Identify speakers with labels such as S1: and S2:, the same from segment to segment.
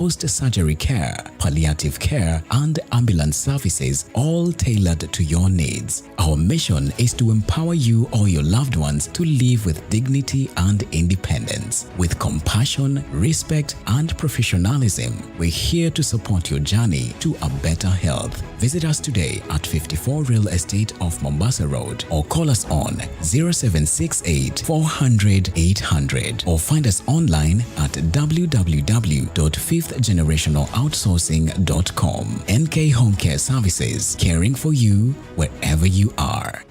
S1: post-surgery care, palliative care, and ambulance services, all tailored to your needs. Our mission is to empower you or your loved ones to live with dignity and independence. With compassion, respect, and professionalism, we're here to support your journey to a better health. Visit us today at 54 Real Estate off Mombasa Road or call us on 0768 400 800 or find us online at www.fifthgenerationaloutsourcing.com. NK Home Care Services, caring for you wherever you are.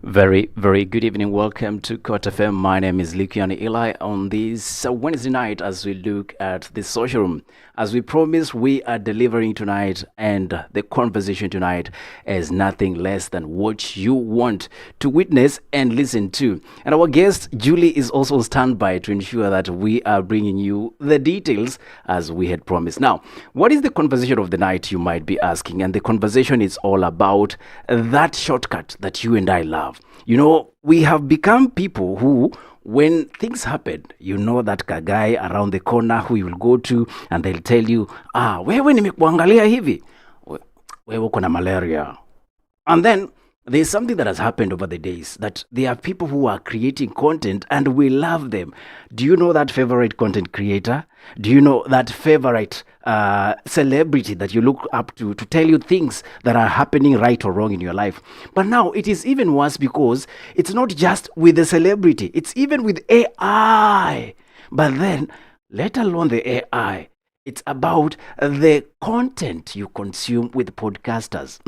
S2: Very, very good evening. Welcome to Court FM. My name is Lukiani Eli on this Wednesday night as we look at the social room. As we promised, we are delivering tonight, and the conversation tonight is nothing less than what you want to witness and listen to. And our guest, Julie, is also on standby to ensure that we are bringing you the details as we had promised. Now, what is the conversation of the night, you might be asking? And the conversation is all about that shortcut that you and I love. You know, we have become people who, when things happen, you know that guy around the corner who you will go to and they'll tell you, wewe nimekuangalia hivi, wewe uko na malaria. And then there's something that has happened over the days, that there are people who are creating content and we love them. Do you know that favorite content creator? Do you know that favorite celebrity that you look up to tell you things that are happening right or wrong in your life? But now it is even worse because it's not just with the celebrity, it's even with AI. But then, let alone the AI, it's about the content you consume with podcasters.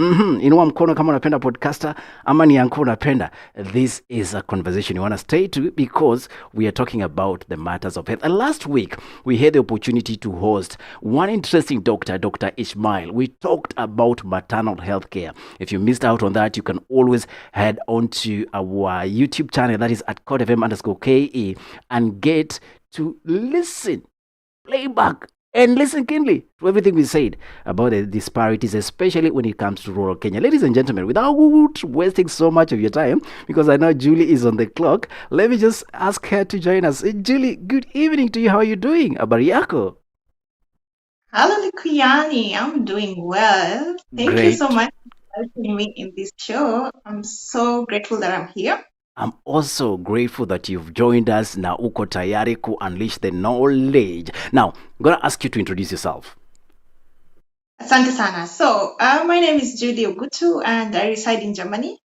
S2: Inua mkono kama unapenda podcaster ama ni yanko unapenda. This is a conversation you want to stay to because we are talking about the matters of health. And last week, we had the opportunity to host one interesting doctor, Dr. Ishmael. We talked about maternal health care. If you missed out on that, you can always head on to our YouTube channel, that is at CodeFM_KE, and get to listen, play back, and listen keenly to everything we said about the disparities, especially when it comes to rural Kenya. Ladies and gentlemen, without wasting so much of your time, because I know Julie is on the clock, let me just ask her to join us. Julie, good evening to you. How are you doing? Habari yako?
S3: Hello, Lukiani. I'm doing well. Thank you so much for having me in this show. I'm so grateful that I'm here.
S2: I'm also grateful that you've joined us. Na uko tayari ku unleash the knowledge. Now, I'm going to ask you to introduce yourself.
S3: Asante sana. So, my name is Judy Ogutu and I reside in Germany.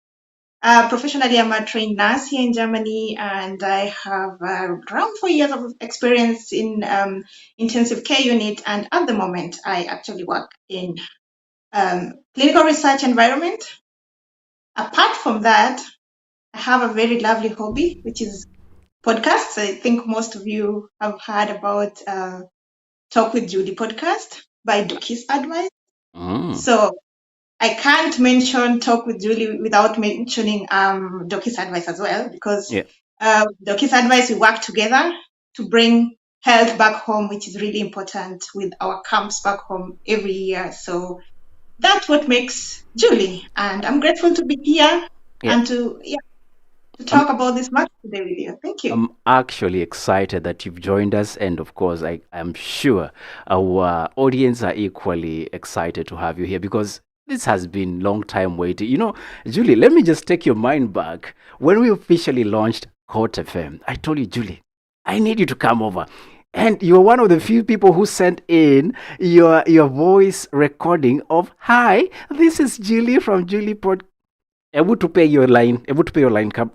S3: Professionally, I'm a trained nurse here in Germany and I have around 4 years of experience in intensive care unit, and at the moment, I actually work in clinical research environment. Apart from that, I have a very lovely hobby, which is podcasts. I think most of you have heard about Talk with Judy podcast by Doki's Advice. So I can't mention Talk with Julie without mentioning Doki's Advice as well, because Doki's Advice, we work together to bring health back home, which is really important with our camps back home every year. So that's what makes Julie. And I'm grateful to be here and to talk about this much today with you. Thank you.
S2: I'm actually excited that you've joined us, and of course, I'm sure our audience are equally excited to have you here because this has been long time waiting. You know, Julie, let me just take your mind back. When we officially launched Court FM, I told you, Julie, I need you to come over. And you're one of the few people who sent in your voice recording of, "Hi, this is Julie from Julie Pod." Able to pay your line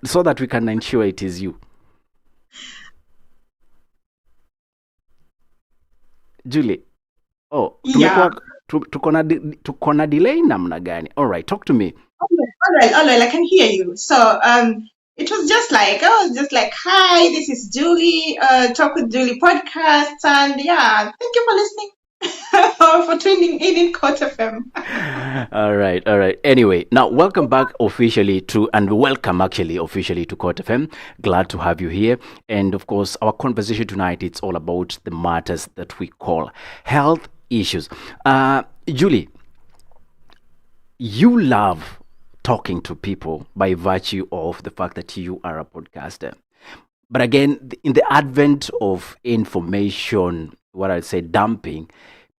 S2: so that we can ensure it is you. Julie. Oh, tuko na delay namna gani? All right, talk to me.
S3: All right, I can hear you. So, it was just like, hi, this is Julie, Talk with Julie podcast, and thank you for listening. For tuning in Court FM.
S2: All right. Anyway, now welcome back officially to Court FM. Glad to have you here. And of course, our conversation tonight, it's all about the matters that we call health issues. Julie, you love talking to people by virtue of the fact that you are a podcaster. But again, in the advent of information what I'd say, dumping,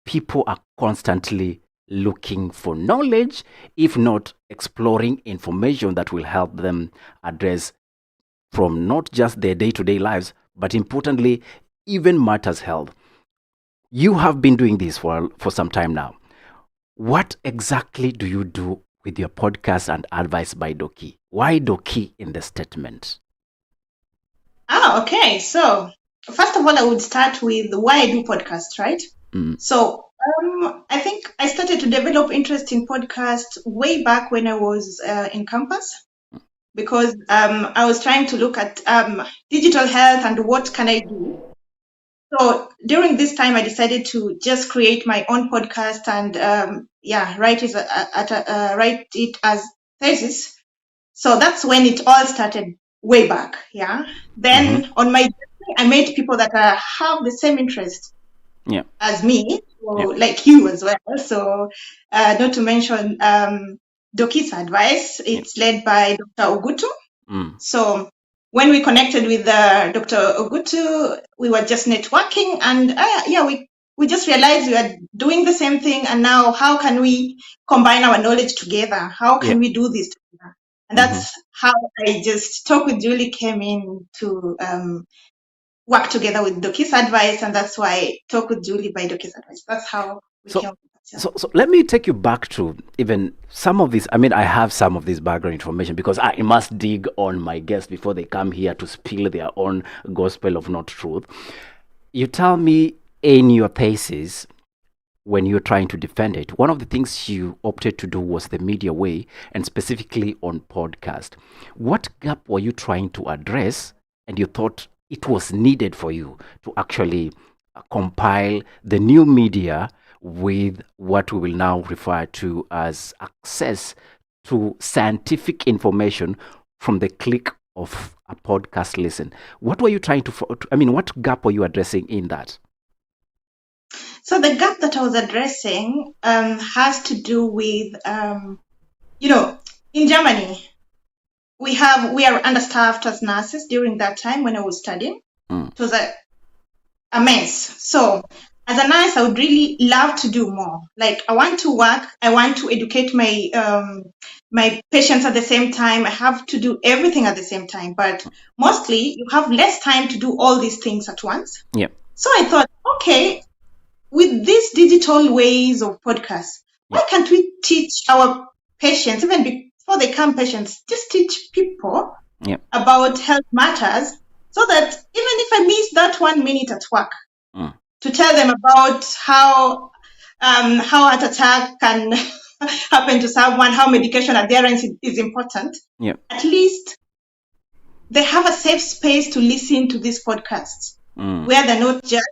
S2: people are constantly looking for knowledge, if not exploring information that will help them address from not just their day-to-day lives, but importantly, even matters health. You have been doing this for some time now. What exactly do you do with your podcast and advice by Doki? Why Doki in the statement?
S3: Okay. So first of all, I would start with why I do podcasts, right? So I think I started to develop interest in podcasts way back when I was in campus, because I was trying to look at digital health and what can I do. So during this time, I decided to just create my own podcast and write it as thesis. So that's when it all started way back. Yeah. Then on my journey, I met people that have the same interest as me, like you as well. So not to mention Doki's advice, it's led by Dr. Ogutu. So when we connected with Dr. Ogutu, we were just networking, and we just realized we are doing the same thing. And now, how can we combine our knowledge together? How can we do this together? And that's how I just Talk with Julie came in to work together with Doki's advice, and that's why Talk with Julie by Doki's advice. That's how we came.
S2: So let me take you back to even some of this. I mean, I have some of this background information because I must dig on my guests before they come here to spill their own gospel of not truth. You tell me in your thesis, when you're trying to defend it, one of the things you opted to do was the media way, and specifically on podcast. What gap were you trying to address, and you thought it was needed for you to actually compile the new media with what we will now refer to as access to scientific information from the click of a podcast listen? What were you trying to, what gap were you addressing in that?
S3: So the gap that I was addressing has to do with, in Germany, we are understaffed as nurses during that time when I was studying. It was a mess. So as a nurse, I would really love to do more. Like, I want to work, I want to educate my my patients at the same time. I have to do everything at the same time. But mostly, you have less time to do all these things at once.
S2: Yeah.
S3: So I thought, okay, with these digital ways of podcasts, why can't we teach our patients, even before they come patients, just teach people about health matters, so that even if I miss that 1 minute at work, to tell them about how heart attack can happen to someone, how medication adherence is important, at least they have a safe space to listen to these podcasts where they're not judged,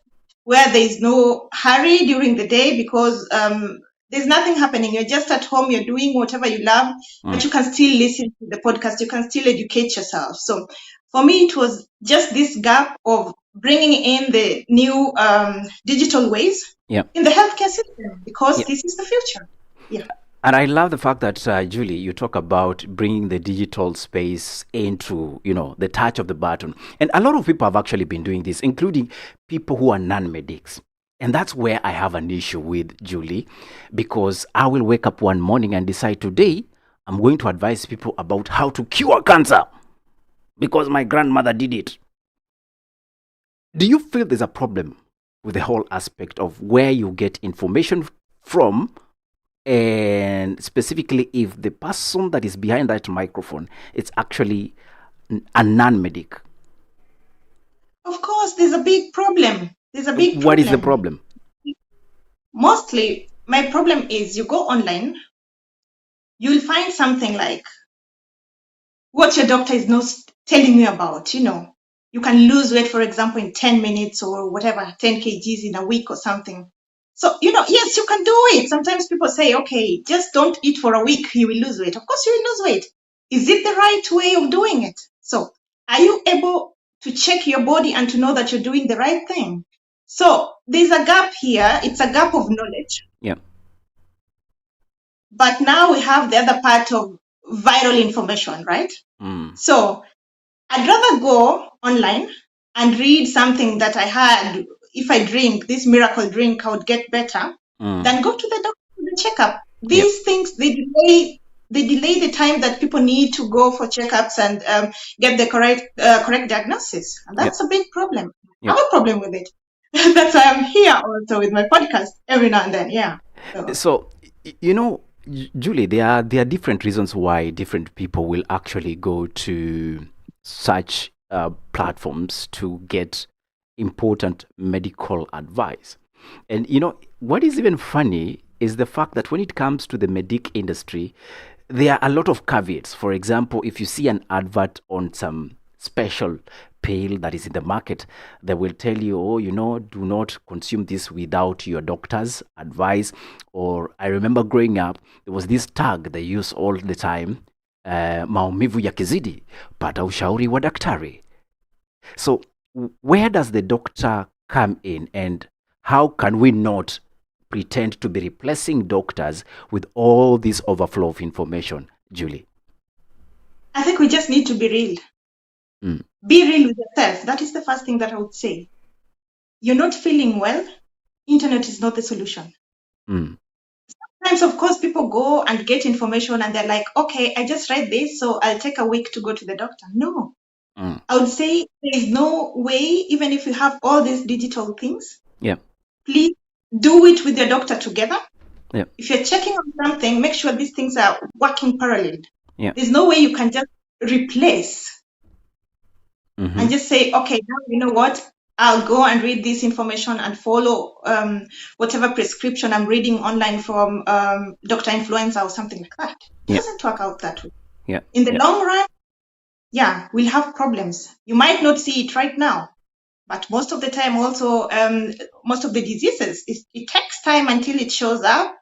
S3: where there is no hurry during the day, because there's nothing happening. You're just at home, you're doing whatever you love, but you can still listen to the podcast, you can still educate yourself. So for me, it was just this gap of bringing in the new digital ways in the healthcare system, because this is the future. Yeah.
S2: And I love the fact that, Julie, you talk about bringing the digital space into, the touch of the button. And a lot of people have actually been doing this, including people who are non-medics. And that's where I have an issue with, Julie, because I will wake up one morning and decide today I'm going to advise people about how to cure cancer because my grandmother did it. Do you feel there's a problem with the whole aspect of where you get information from? And specifically, if the person that is behind that microphone is actually a non-medic?
S3: Of course, there's a big problem.
S2: What is the problem?
S3: Mostly, my problem is you go online, you'll find something like what your doctor is not telling you about. You can lose weight, for example, in 10 minutes or whatever, 10 kgs in a week or something. So, yes, you can do it. Sometimes people say, okay, just don't eat for a week, you will lose weight. Of course, you will lose weight. Is it the right way of doing it? So, are you able to check your body and to know that you're doing the right thing? So, there's a gap here. It's a gap of knowledge.
S2: Yeah.
S3: But now we have the other part of viral information, right? So, I'd rather go online and read something that I heard if I drink this miracle drink, I would get better, then go to the doctor for the checkup. These things, they delay the time that people need to go for checkups and get the correct diagnosis. And that's a big problem. I have a problem with it. That's why I'm here also with my podcast every now and then. Yeah.
S2: So you know, Julie, there are different reasons why different people will actually go to such platforms to get important medical advice. And you know, what is even funny is the fact that when it comes to the medic industry, there are a lot of caveats. For example, if you see an advert on some special pill that is in the market, they will tell you, oh, you know, do not consume this without your doctor's advice. Or I remember growing up, there was this tag they use all the time, maumivu yakizidi, pata ushauri wa daktari. So where does the doctor come in, and how can we not pretend to be replacing doctors with all this overflow of information, Julie?
S3: I think we just need to be real. Be real with yourself. That is the first thing that I would say. You're not feeling well. Internet is not the solution. Sometimes, of course, people go and get information and they're like, okay, I just read this, so I'll take a week to go to the doctor. No. I would say there is no way, even if you have all these digital things, please do it with your doctor together. If you're checking on something, make sure these things are working parallel. There's no way you can just replace and just say, okay, now you know what? I'll go and read this information and follow whatever prescription I'm reading online from Dr. Influenza or something like that. It doesn't work out that way. In the long run, we'll have problems. You might not see it right now, but most of the time also, most of the diseases, it takes time until it shows up.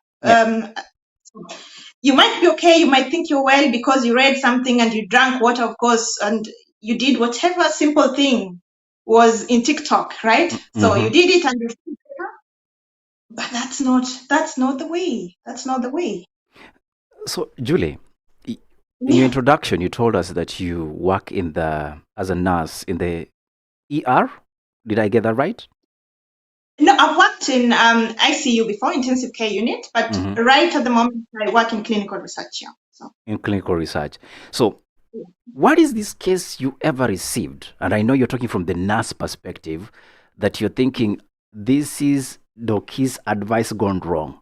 S3: You might be okay, you might think you're well because you read something and you drank water, of course, and you did whatever simple thing was in TikTok, right? So you did it and you feel better. But that's not the way. That's not the way.
S2: So, Julie, in your introduction, you told us that you work as a nurse in the ER. Did I get that right?
S3: No, I've worked in ICU before, intensive care unit, but right at the moment I work in clinical research.
S2: In clinical research. So, what is this case you ever received? And I know you're talking from the nurse perspective, that you're thinking, this is Doki's advice gone wrong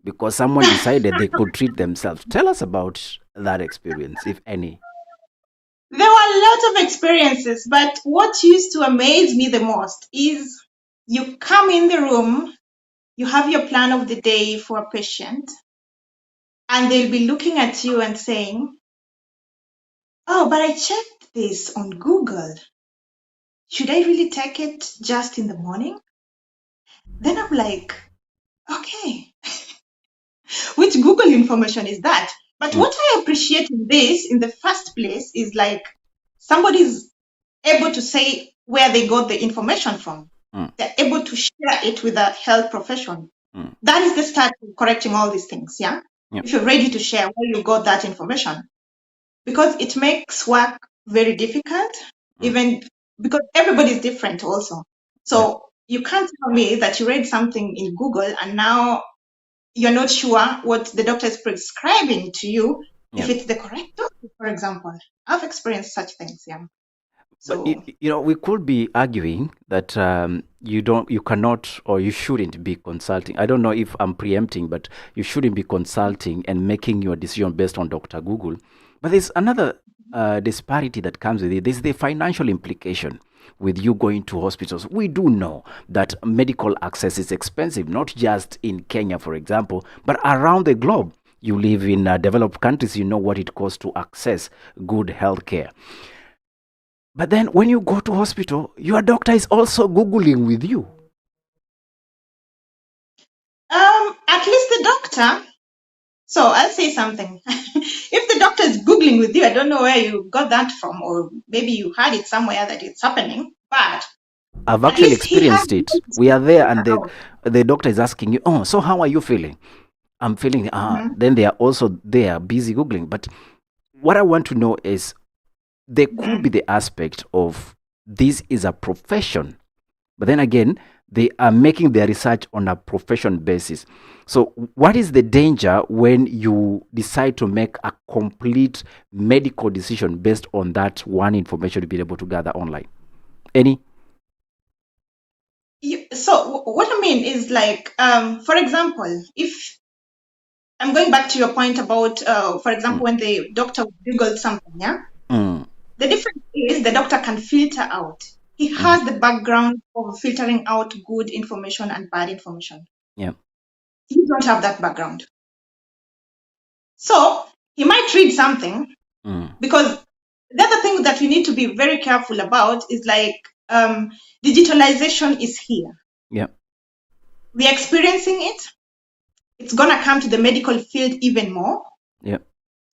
S2: because someone decided they could treat themselves. Tell us about that experience, if any.
S3: There were lots of experiences, but what used to amaze me the most is you come in the room, you have your plan of the day for a patient, and they'll be looking at you and saying, oh, but I checked this on Google. Should I really take it just in the morning? Then I'm like, okay, which Google information is that? But what I appreciate in this, in the first place, is like somebody's able to say where they got the information from. They're able to share it with a health profession. That is the start of correcting all these things, If you're ready to share where you got that information. Because it makes work very difficult, even because everybody is different also. So you can't tell me that you read something in Google and now you're not sure what the doctor is prescribing to you, if it's the correct doctor, for example. I've experienced such things,
S2: So, but we could be arguing that you cannot or you shouldn't be consulting. I don't know if I'm preempting, but you shouldn't be consulting and making your decision based on Dr. Google. But there's another disparity that comes with it. There's the financial implication with you going to hospitals. We do know that medical access is expensive, not just in Kenya, for example, but around the globe. You live in developed countries, you know what it costs to access good health care. But then when you go to hospital, your doctor is also Googling with you.
S3: At least the doctor. So I'll say something. If the doctor is Googling with you, I don't know where you got that from, or maybe you heard it somewhere that it's happening, but
S2: I've actually experienced it. We are there and the doctor is asking you, oh, so how are you feeling? I'm feeling, then they are also there busy Googling. But what I want to know is, there could be the aspect of this is a profession, but then again, they are making their research on a profession basis. So what is the danger when you decide to make a complete medical decision based on that one information you've been able to gather online? Any?
S3: So what I mean is like, for example, if I'm going back to your point about, for example, when the doctor Googled something, yeah, the difference is the doctor can filter out. He has the background of filtering out good information and bad information.
S2: Yeah.
S3: You don't have that background. So he might read something because the other thing that we need to be very careful about is like digitalization is here.
S2: Yeah.
S3: We are experiencing it. It's going to come to the medical field even more.
S2: Yeah.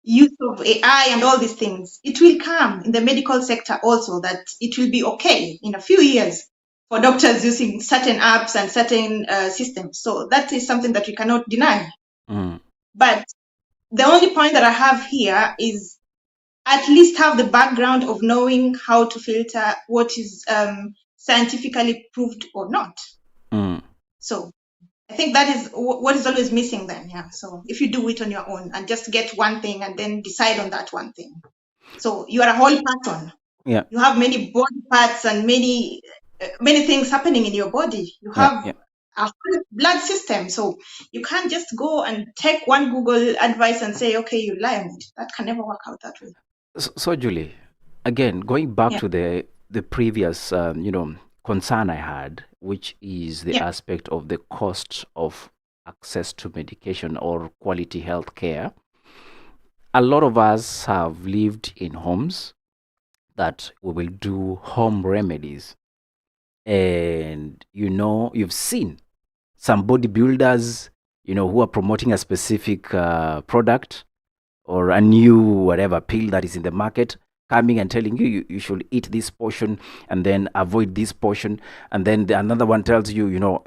S3: Use of AI and all these things. It will come in the medical sector also, that it will be okay in a few years for doctors using certain apps and certain systems. So that is something that we cannot deny. But the only point that I have here is at least have the background of knowing how to filter what is scientifically proved or not. So I think that is what is always missing then. Yeah. So if you do it on your own and just get one thing and then decide on that one thing. So you are a whole person.
S2: Yeah.
S3: You have many body parts and many things happening in your body. You have a whole blood system. So you can't just go and take one Google advice and say, okay, you lie on it. That can never work out that way.
S2: So Julie, again, going back to the previous, concern I had, which is the aspect of the cost of access to medication or quality health care. A lot of us have lived in homes that we will do home remedies. And, you've seen some bodybuilders, who are promoting a specific product or a new whatever pill that is in the market, coming and telling you you should eat this portion and then avoid this portion. And then another one tells you,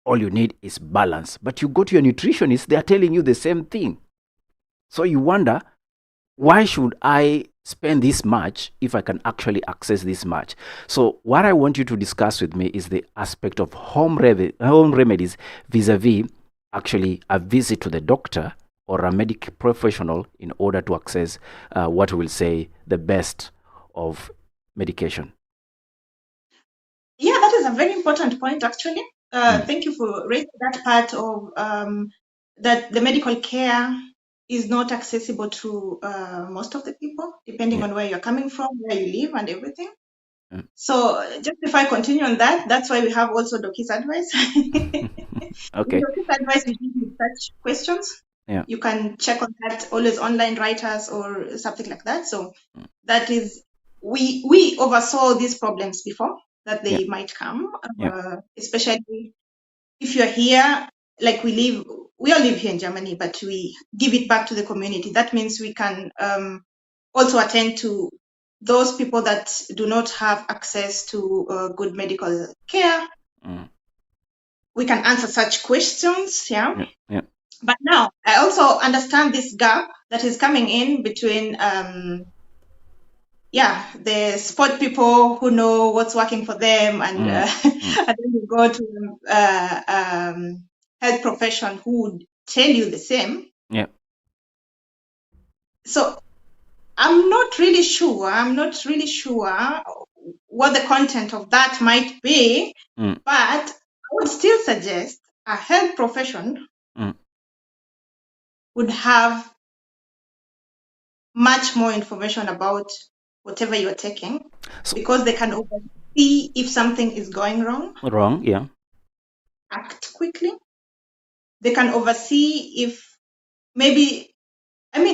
S2: all you need is balance. But you go to your nutritionist, they are telling you the same thing. So you wonder, why should I spend this much if I can actually access this much? So what I want you to discuss with me is the aspect of home remedies vis-a-vis actually a visit to the doctor or a medical professional in order to access what we'll say the best of medication.
S3: Yeah, that is a very important point, actually. Thank you for raising that part of that the medical care is not accessible to most of the people, depending on where you're coming from, where you live, and everything. So just if I continue on that, that's why we have also Doki's advice.
S2: Okay.
S3: Doki's advice is usually such questions.
S2: Yeah.
S3: You can check on that, always online writers or something like that. So that is, we oversaw these problems before that they might come, especially if you're here, like we all live here in Germany, but we give it back to the community. That means we can also attend to those people that do not have access to good medical care. We can answer such questions, yeah. But now I also understand this gap that is coming in between the sport people who know what's working for them and and then you go to health profession who would tell you the same.
S2: Yeah.
S3: So I'm not really sure what the content of that might be, but I would still suggest a health profession would have much more information about whatever you're taking, because they can oversee if something is going wrong.
S2: Yeah.
S3: Act quickly. They can oversee if maybe,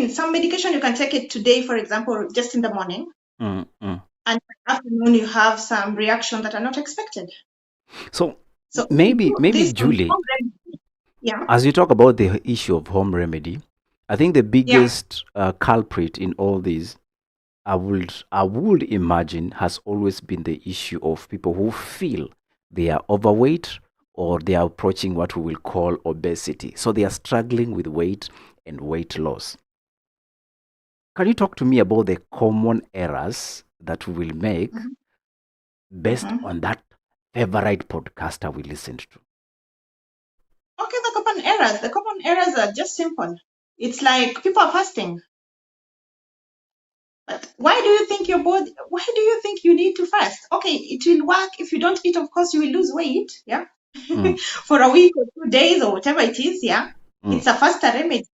S3: some medication you can take it today, for example, just in the morning, and in the afternoon you have some reaction that are not expected.
S2: So maybe Julie, as you talk about the issue of home remedy, I think the biggest culprit in all this, I would imagine, has always been the issue of people who feel they are overweight or they are approaching what we will call obesity. So they are struggling with weight and weight loss. Can you talk to me about the common errors that we will make based on that favorite podcaster we listened to?
S3: Okay, the common errors are just simple. It's like people are fasting. But why do you think you need to fast? Okay, it will work. If you don't eat, of course, you will lose weight. Yeah. For a week or 2 days or whatever it is. Yeah. It's a faster remedy.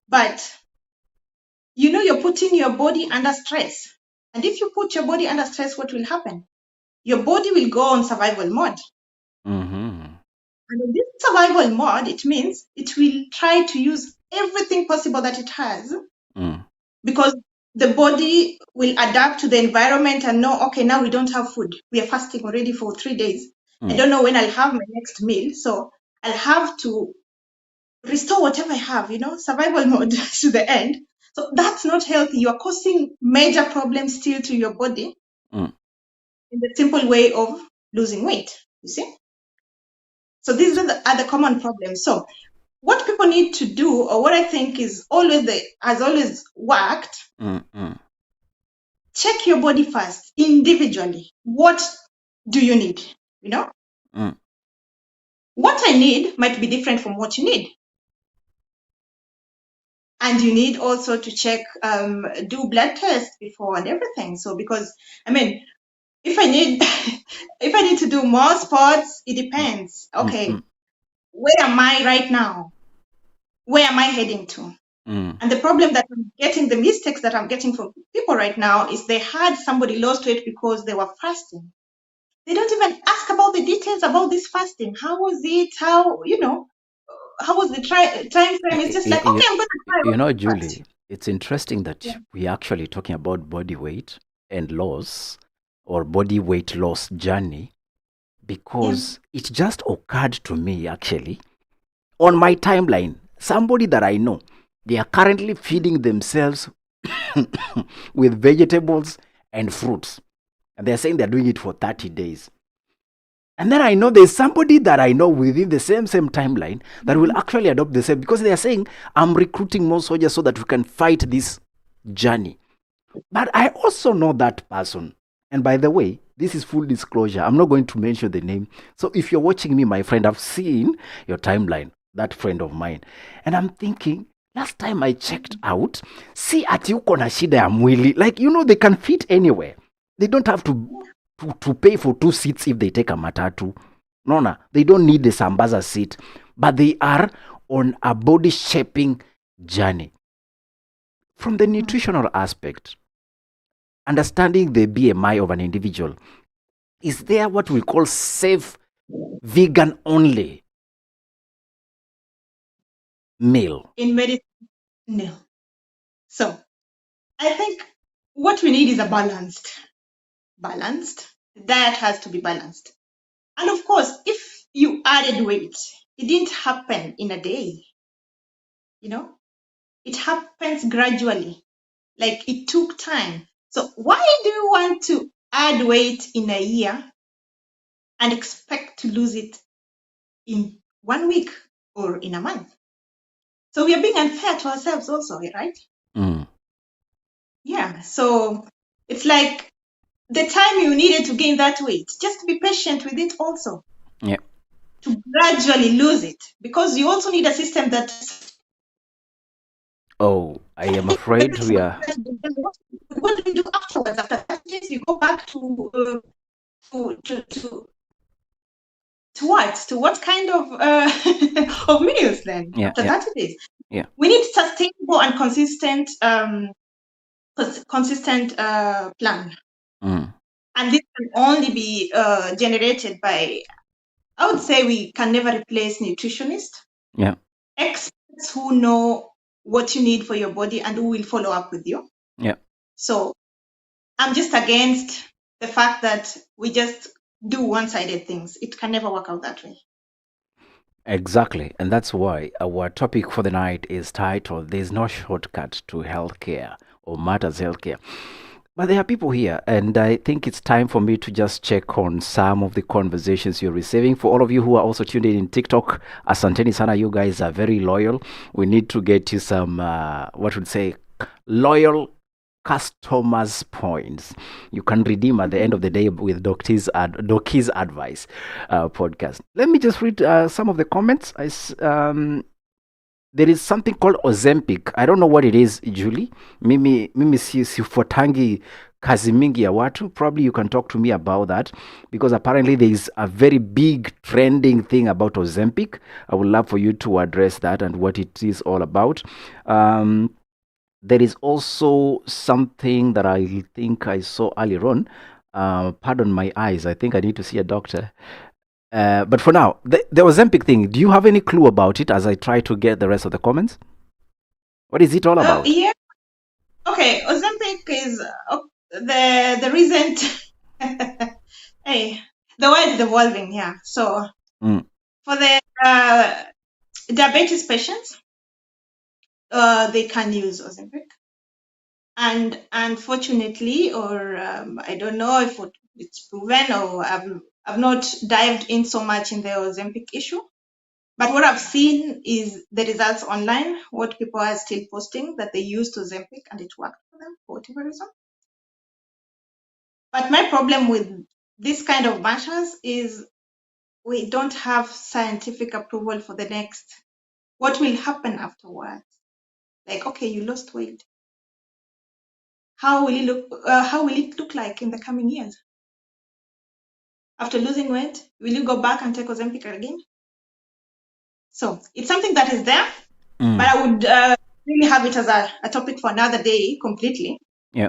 S3: But you're putting your body under stress. And if you put your body under stress, what will happen? Your body will go on survival mode. And in this survival mode, it means it will try to use everything possible that it has because the body will adapt to the environment and know, okay, now we don't have food. We are fasting already for 3 days. I don't know when I'll have my next meal. So I'll have to restore whatever I have, survival mode to the end. So that's not healthy. You're causing major problems still to your body in the simple way of losing weight, you see? So these are the common problems. So what people need to do, or what I think has always worked, check your body first individually. What do you need? What I need might be different from what you need. And you need also to check, do blood tests before and everything. So because, if I need if I need to do more sports, it depends. Okay, where am I right now? Where am I heading to? And the problem that I'm getting, the mistakes that I'm getting from people right now is they had somebody lost weight because they were fasting. They don't even ask about the details about this fasting. How was it? How was the time frame? It's just like, okay, I'm going to try.
S2: Julie, it's interesting that we're actually talking about body weight and loss or body weight loss journey because it just occurred to me actually on my timeline. Somebody that I know, they are currently feeding themselves with vegetables and fruits. And they're saying they're doing it for 30 days. And then I know there's somebody that I know within the same timeline that will actually adopt the same, because they are saying, I'm recruiting more soldiers so that we can fight this journey. But I also know that person. And by the way, this is full disclosure. I'm not going to mention the name. So if you're watching me, my friend, I've seen your timeline, that friend of mine. And I'm thinking, last time I checked out, see ati uko na shida ya mwili. Like, they can fit anywhere. They don't have to pay for 2 seats if they take a matatu. No, they don't need the Sambaza seat. But they are on a body shaping journey. From the nutritional aspect, understanding the BMI of an individual, is there what we call safe vegan only meal?
S3: In medicine, no. So I think what we need is a balanced diet. Has to be balanced. And of course, if you added weight, it didn't happen in a day. It happens gradually. Like, it took time. So why do you want to add weight in a year and expect to lose it in 1 week or in a month? So we are being unfair to ourselves also, right? Yeah. So it's like the time you needed to gain that weight, just be patient with it also.
S2: Yeah.
S3: To gradually lose it, because you also need a system that.
S2: Oh, I am afraid we are.
S3: What do we do afterwards? After 30 days, you go back to what? To what kind of of meals then?
S2: Yeah,
S3: after 30 days.
S2: Yeah.
S3: We need sustainable and consistent plan. And this can only be generated by, I would say, we can never replace nutritionists.
S2: Yeah.
S3: Experts who know what you need for your body and who will follow up with you.
S2: Yeah.
S3: So I'm just against the fact that we just do one-sided things. It can never work out that way.
S2: Exactly. And that's why our topic for the night is titled, There's No Shortcut to Healthcare or Matters Healthcare. But there are people here, and I think it's time for me to just check on some of the conversations you're receiving. For all of you who are also tuned in TikTok, asanteni sana, you guys are very loyal. We need to get you some, loyal customers' points. You can redeem at the end of the day with Doc's advice podcast. Let me just read some of the comments. There is something called Ozempic. I don't know what it is, Julie. Mimi sifuatangi kazi mingi ya watu. Probably you can talk to me about that, because apparently there is a very big trending thing about Ozempic. I would love for you to address that and what it is all about. There is also something that I think I saw earlier on. Pardon my eyes. I think I need to see a doctor. But for now, the Ozempic thing, do you have any clue about it as I try to get the rest of the comments? What is it all about?
S3: Yeah. Okay, Ozempic is the recent. Hey, the world is evolving here. So for the diabetes patients, they can use Ozempic. And unfortunately, or I don't know if it's proven, or I've not dived in so much in the Ozempic issue. But what I've seen is the results online, what people are still posting that they used Ozempic and it worked for them for whatever reason. But my problem with this kind of matters is we don't have scientific approval for the next. What will happen afterwards? Like, okay, you lost weight. How will it look? How will it look like in the coming years? After losing weight, will you go back and take Ozempic again? So it's something that is there, but I would really have it as a topic for another day completely.
S2: Yeah.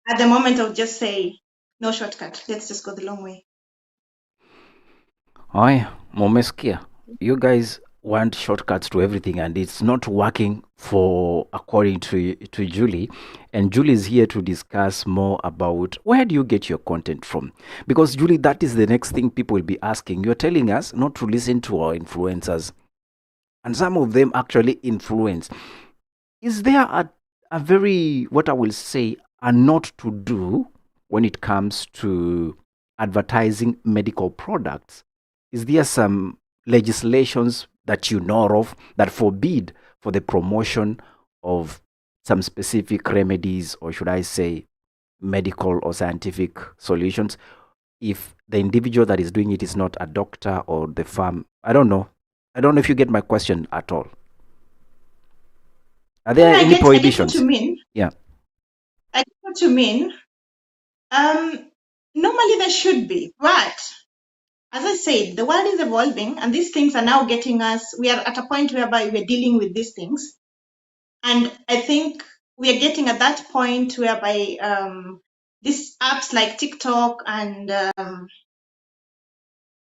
S3: At the moment, I would just say no shortcut. Let's just go the long way.
S2: Aya, momesikia. You guys want shortcuts to everything, and it's not working for according to Julie. And Julie is here to discuss more about where do you get your content from? Because Julie, that is the next thing people will be asking. You're telling us not to listen to our influencers, and some of them actually influence. Is there a very, what I will say, a not to do when it comes to advertising medical products? Is there some legislations that you know of that forbid for the promotion of some specific remedies, or should I say medical or scientific solutions, if the individual that is doing it is not a doctor or the farm? I don't know if you get my question at all. Are there any prohibitions?
S3: I get what you mean.
S2: Yeah.
S3: I get what you mean. Normally there should be, but as I said, the world is evolving and these things are now getting us, we are at a point whereby we're dealing with these things. And I think we are getting at that point whereby these apps like TikTok and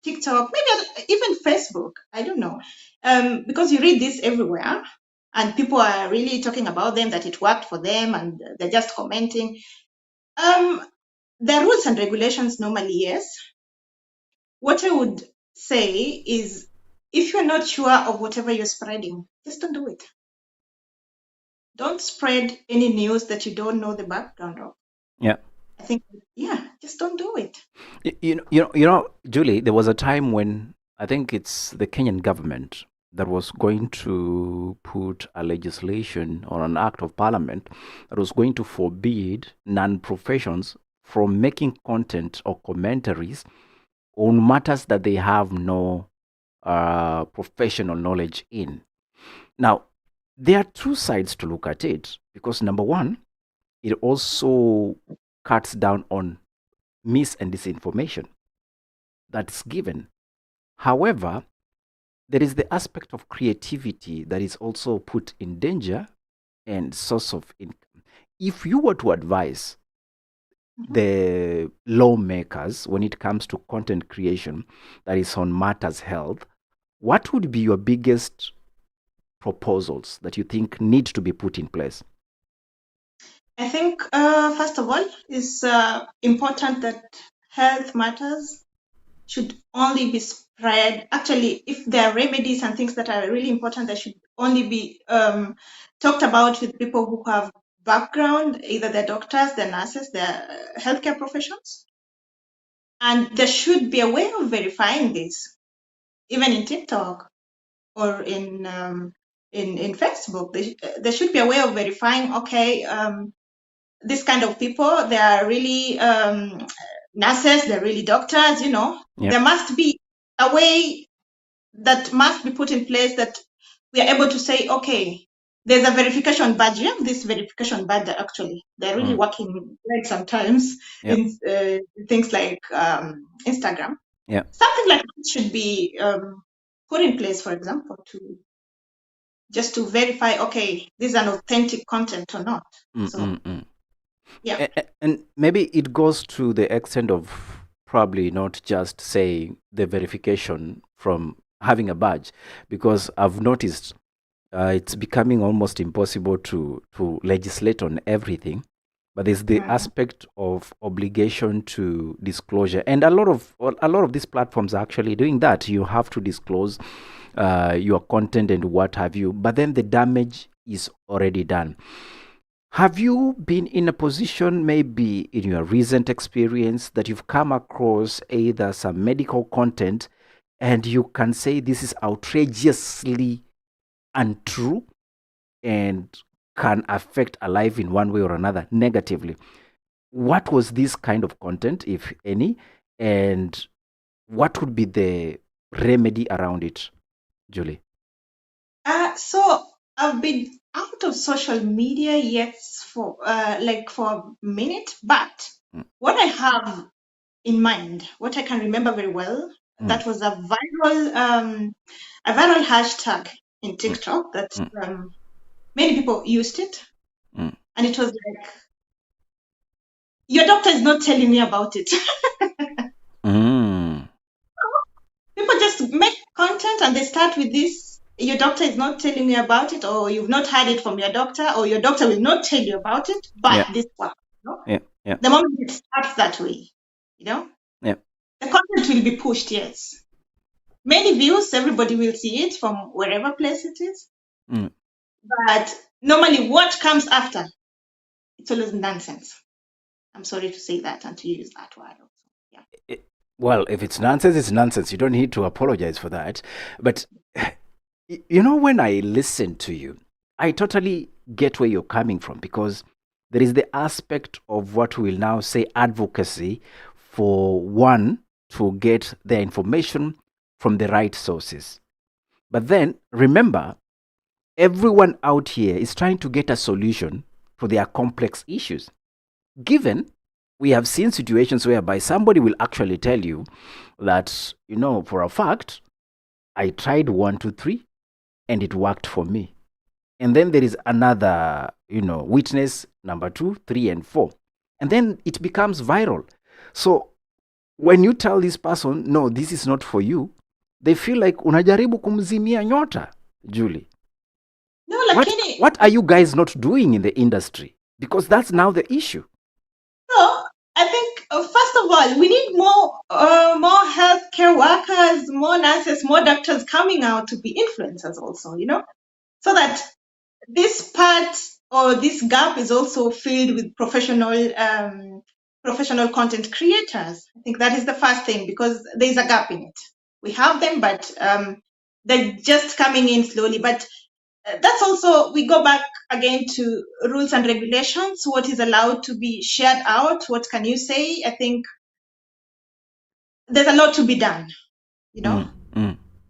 S3: maybe even Facebook, I don't know, because you read this everywhere and people are really talking about them, that it worked for them and they're just commenting. The rules and regulations normally, yes. What I would say is if you're not sure of whatever you're spreading, just don't do it. Don't spread any news that you don't know the background of.
S2: Yeah.
S3: I think, just don't do it.
S2: You know, Julie, there was a time when I think it's the Kenyan government that was going to put a legislation or an act of parliament that was going to forbid non-professions from making content or commentaries on matters that they have no professional knowledge in. Now, there are two sides to look at it, because number one, it also cuts down on mis and disinformation that's given. However, there is the aspect of creativity that is also put in danger and source of income. If you were to advise the lawmakers when it comes to content creation that is on matters health, what would be your biggest proposals that you think need to be put in place?
S3: I think, first of all, it's important that health matters should only be spread. Actually, if there are remedies and things that are really important, they should only be talked about with people who have background, either they're doctors, they're nurses, they're healthcare professions. And there should be a way of verifying this, even in TikTok or in Facebook. There should be a way of verifying, okay, this kind of people, they are really nurses, they're really doctors,
S2: Yeah.
S3: there must be a way that must be put in place that we are able to say, okay, there's a verification badge. You have this verification badge that actually they're really working great sometimes
S2: Yeah.
S3: in things like Instagram.
S2: Yeah.
S3: Something like that should be put in place, for example, just to verify, okay, this is an authentic content or not. So, yeah.
S2: And maybe it goes to the extent of probably not just saying the verification from having a badge, because I've noticed it's becoming almost impossible to legislate on everything. But there's the aspect of obligation to disclosure, and a lot of these platforms are actually doing that. You have to disclose your content and what have you, but then the damage is already done. Have you been in a position, maybe in your recent experience, that you've come across either some medical content and you can say this is outrageously untrue and can affect a life in one way or another negatively? What was this kind of content, if any, and what would be the remedy around it, Julie?
S3: So I've been out of social media yet for a minute, but what I have in mind, what I can remember very well, that was a viral hashtag in TikTok that many people used it, and it was like, your doctor is not telling me about it. People just make content and they start with this, your doctor is not telling me about it, or you've not heard it from your doctor, or your doctor will not tell you about it, but this one, the moment it starts that way, the content will be pushed, yes. Many views, everybody will see it from wherever place it is. But normally what comes after, it's always nonsense. I'm sorry to say that and to use that word also. Yeah.
S2: Well, if it's nonsense, it's nonsense. You don't need to apologize for that. But, when I listen to you, I totally get where you're coming from, because there is the aspect of what we'll now say advocacy for one to get their information from the right sources. But then remember, everyone out here is trying to get a solution for their complex issues. Given we have seen situations whereby somebody will actually tell you that, for a fact, I tried 1, 2, 3 and it worked for me. And then there is another, witness number 2, 3, and 4. And then it becomes viral. So when you tell this person, no, this is not for you, they feel like unajaribu kumzimia nyota, Julie.
S3: No,
S2: what are you guys not doing in the industry? Because that's now the issue.
S3: No, I think first of all, we need more healthcare workers, more nurses, more doctors coming out to be influencers also, so that this part or this gap is also filled with professional content creators. I think that is the first thing, because there's a gap in it. We have them, but they're just coming in slowly. But that's also, we go back again to rules and regulations. What is allowed to be shared out? What can you say? I think there's a lot to be done, Yeah,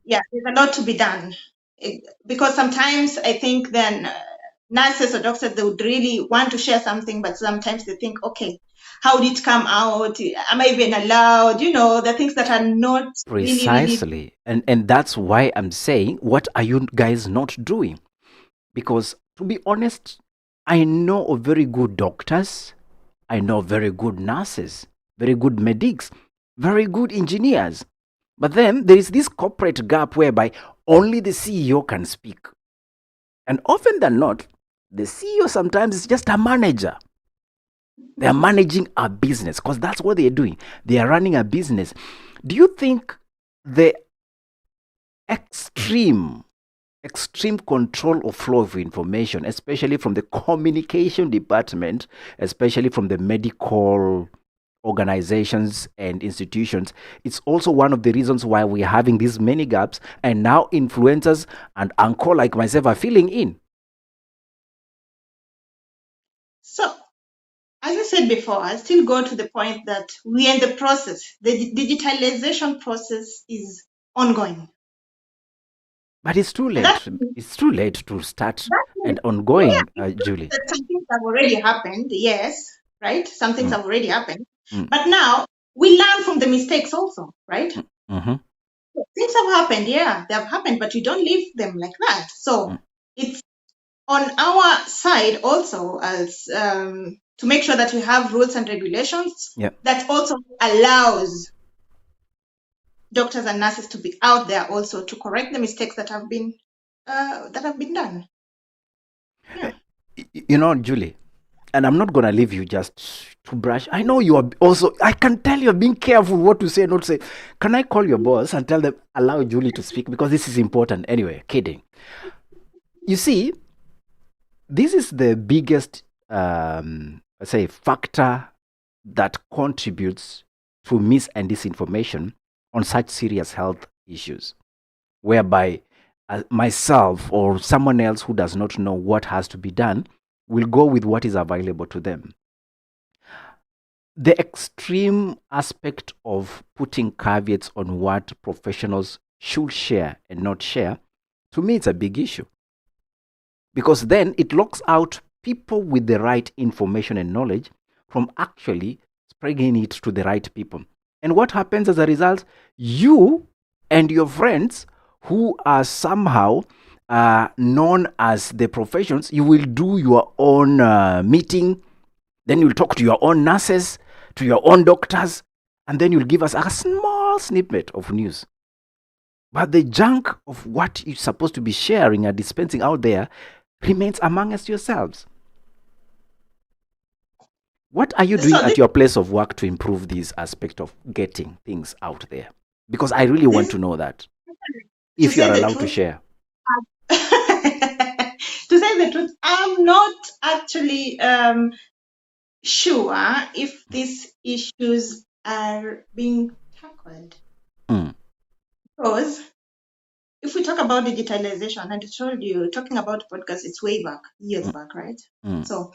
S3: there's a lot to be done. Because sometimes I think then nurses or doctors, they would really want to share something, but sometimes they think, okay, how did it come out? Am I even allowed? The things that are not
S2: precisely.
S3: Really...
S2: And that's why I'm saying, what are you guys not doing? Because to be honest, I know of very good doctors, I know very good nurses, very good medics, very good engineers. But then there is this corporate gap whereby only the CEO can speak. And often than not, the CEO sometimes is just a manager. They are managing a business, because that's what they are doing. They are running a business. Do you think the extreme control of flow of information, especially from the communication department, especially from the medical organizations and institutions, it's also one of the reasons why we're having these many gaps, and now influencers and anchor like myself are filling in?
S3: So as I said before, I still go to the point that we are in the process. The digitalization process is ongoing.
S2: But it's too
S3: And
S2: late. It's too late to start and ongoing, Julie.
S3: that some things have already happened, yes, right? Some things have already happened.
S2: Mm.
S3: But now we learn from the mistakes also, right?
S2: Mm-hmm.
S3: Things have happened, yeah, they have happened, but you don't leave them like that. So it's on our side also as to make sure that we have rules and regulations that also allows doctors and nurses to be out there also to correct the mistakes that have been done. Yeah.
S2: You know, Julie, and I'm not going to leave you just to brush. I know you are also, I can tell you're being careful what to say, not to say. Can I call your boss and tell them, allow Julie to speak? Because this is important. Anyway, kidding. You see, this is the biggest, factor that contributes to mis and disinformation on such serious health issues, whereby myself or someone else who does not know what has to be done will go with what is available to them. The extreme aspect of putting caveats on what professionals should share and not share, to me, it's a big issue. Because then it locks out people with the right information and knowledge from actually spreading it to the right people. And what happens as a result? You and your friends who are somehow known as the professions, you will do your own meeting, then you'll talk to your own nurses, to your own doctors, and then you'll give us a small snippet of news. But the junk of what you're supposed to be sharing and dispensing out there remains amongst yourselves. What are you doing at your place of work to improve this aspect of getting things out there? Because I really want to know that. If you are allowed to share.
S3: To say the truth, I'm not actually sure if these issues are being tackled. Because if we talk about digitalization, and I told you, talking about podcasts, it's way back, years back, right? So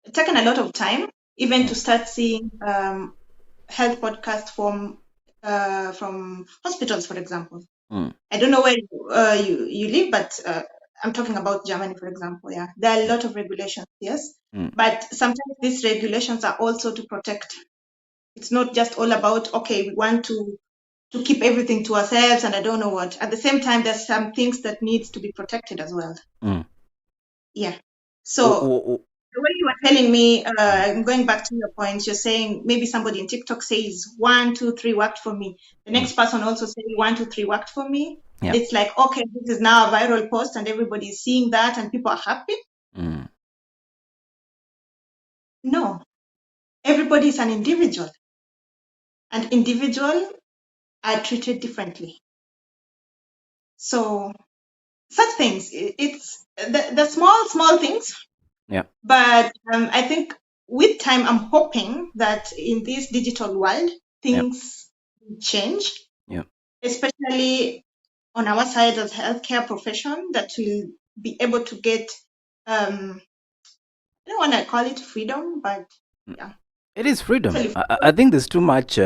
S3: it's taken a lot of time even to start seeing health podcasts from hospitals, for example. I don't know where you live, but I'm talking about Germany, for example. Yeah, there are a lot of regulations, yes, but sometimes these regulations are also to protect. It's not just all about, okay, we want to keep everything to ourselves and I don't know what. At the same time, there's some things that needs to be protected as well. Yeah. So the way you were telling me, going back to your point, you're saying maybe somebody in TikTok says 1, 2, 3 worked for me. The next person also says 1, 2, 3 worked for me. Yeah. It's like, okay, this is now a viral post and everybody is seeing that and people are happy. No, everybody is an individual, and individuals are treated differently. So such things, it's the small things.
S2: Yeah.
S3: But I think with time, I'm hoping that in this digital world, things change.
S2: Yeah.
S3: Especially on our side as healthcare profession, that will be able to get, I don't want to call it freedom, but yeah.
S2: It is freedom. I think there's too much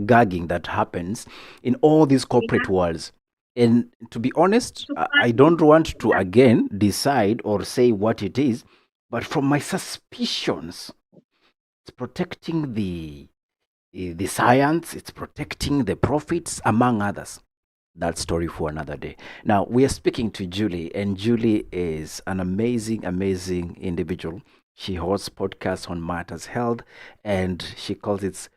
S2: gagging that happens in all these corporate worlds. And to be honest, I don't want to again decide or say what it is, but from my suspicions, it's protecting the science, it's protecting the profits, among others. That story for another day. Now, we are speaking to Julie, and Julie is an amazing, amazing individual. She hosts podcasts on matters health, and she calls it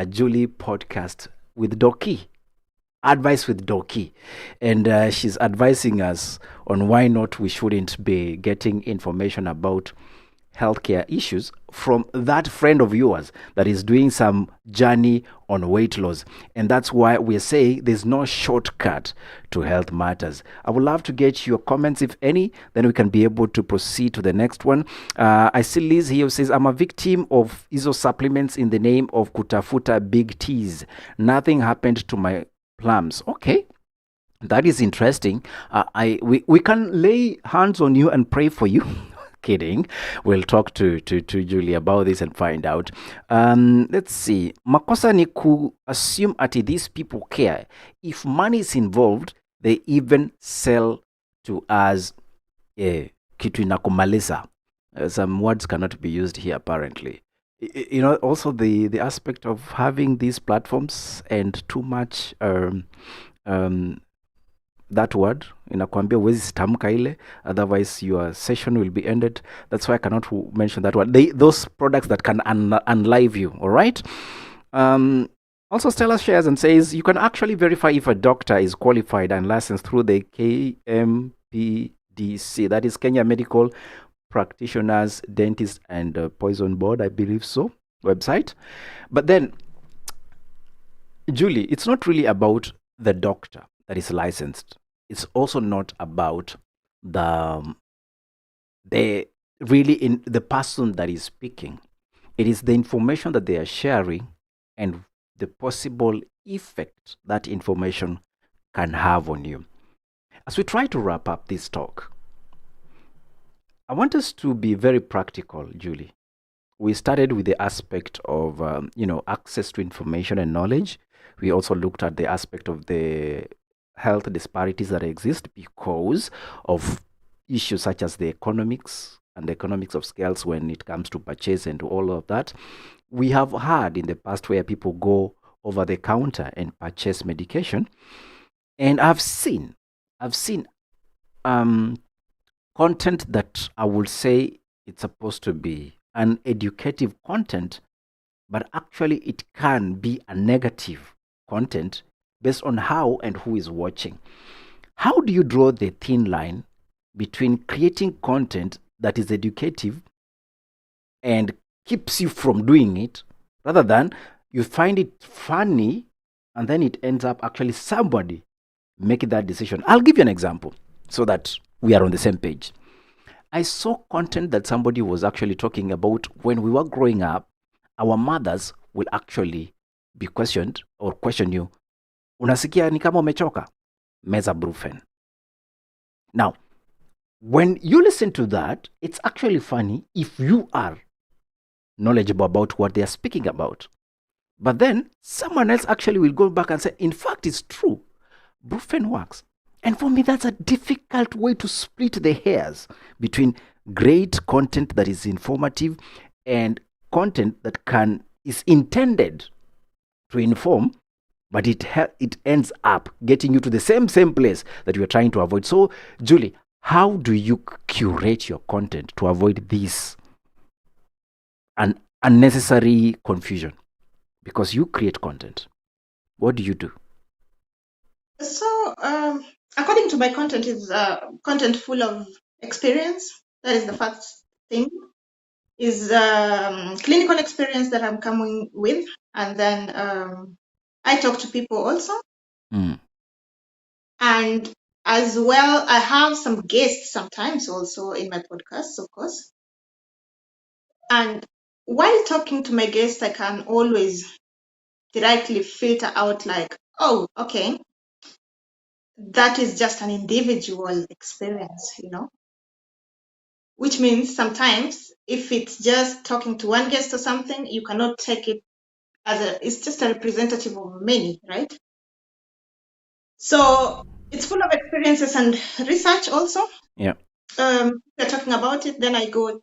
S2: Julie Podcast with Doki. Advice with Doki. And she's advising us on why not we shouldn't be getting information about healthcare issues from that friend of yours that is doing some journey on weight loss. And that's why we're saying there's no shortcut to health matters. I would love to get your comments, if any, then we can be able to proceed to the next one. I see Liz here who says, I'm a victim of ISO supplements in the name of Kutafuta Big Teas. Nothing happened to my plums. Okay. That is interesting. We can lay hands on you and pray for you. kidding. We'll talk to Julie about this and find out. Let's see. Makosa ni ku assume ati these people care. If money is involved, they even sell to us kitu inakumaliza. Some words cannot be used here apparently. You know, also the aspect of having these platforms and too much that word inakwambia huwezi sitamka ile, otherwise your session will be ended. That's why I cannot mention that word. Those products that can unlive you. All right. Also, Stella shares and says you can actually verify if a doctor is qualified and licensed through the KMPDC, that is Kenya Medical Practitioners, Dentists and Poison Board, I believe so, website. But then, Julie, it's not really about the doctor that is licensed. It's also not about the really in the person that is speaking. It is the information that they are sharing and the possible effect that information can have on you. As we try to wrap up this talk, I want us to be very practical, Julie. We started with the aspect of access to information and knowledge. We also looked at the aspect of the health disparities that exist because of issues such as the economics and the economics of scales when it comes to purchase and all of that. We have had in the past where people go over the counter and purchase medication, and I've seen content that I would say it's supposed to be an educative content, but actually it can be a negative content based on how and who is watching. How do you draw the thin line between creating content that is educative and keeps you from doing it, rather than you find it funny and then it ends up actually somebody making that decision? I'll give you an example so that we are on the same page. I saw content that somebody was actually talking about when we were growing up, our mothers will actually be questioned or question you, unasikia ni kama umechoka? Meza brufen. Now, when you listen to that, it's actually funny if you are knowledgeable about what they are speaking about. But then someone else actually will go back and say, in fact, it's true. Brufen works. And for me, that's a difficult way to split the hairs between great content that is informative and content that is intended to inform, but it ends up getting you to the same place that you are trying to avoid. So, Julie, how do you curate your content to avoid this unnecessary confusion? Because you create content. What do you do?
S3: So, according to my content, is content full of experience. That is the first thing. Is clinical experience that I'm coming with, and then I talk to people also. And as well, I have some guests sometimes also in my podcasts, of course. And while talking to my guests, I can always directly filter out like, oh, okay, that is just an individual experience, which means sometimes if it's just talking to one guest or something, you cannot take it as it's just a representative of many, right? So it's full of experiences and research also.
S2: Yeah.
S3: We're talking about it, then I go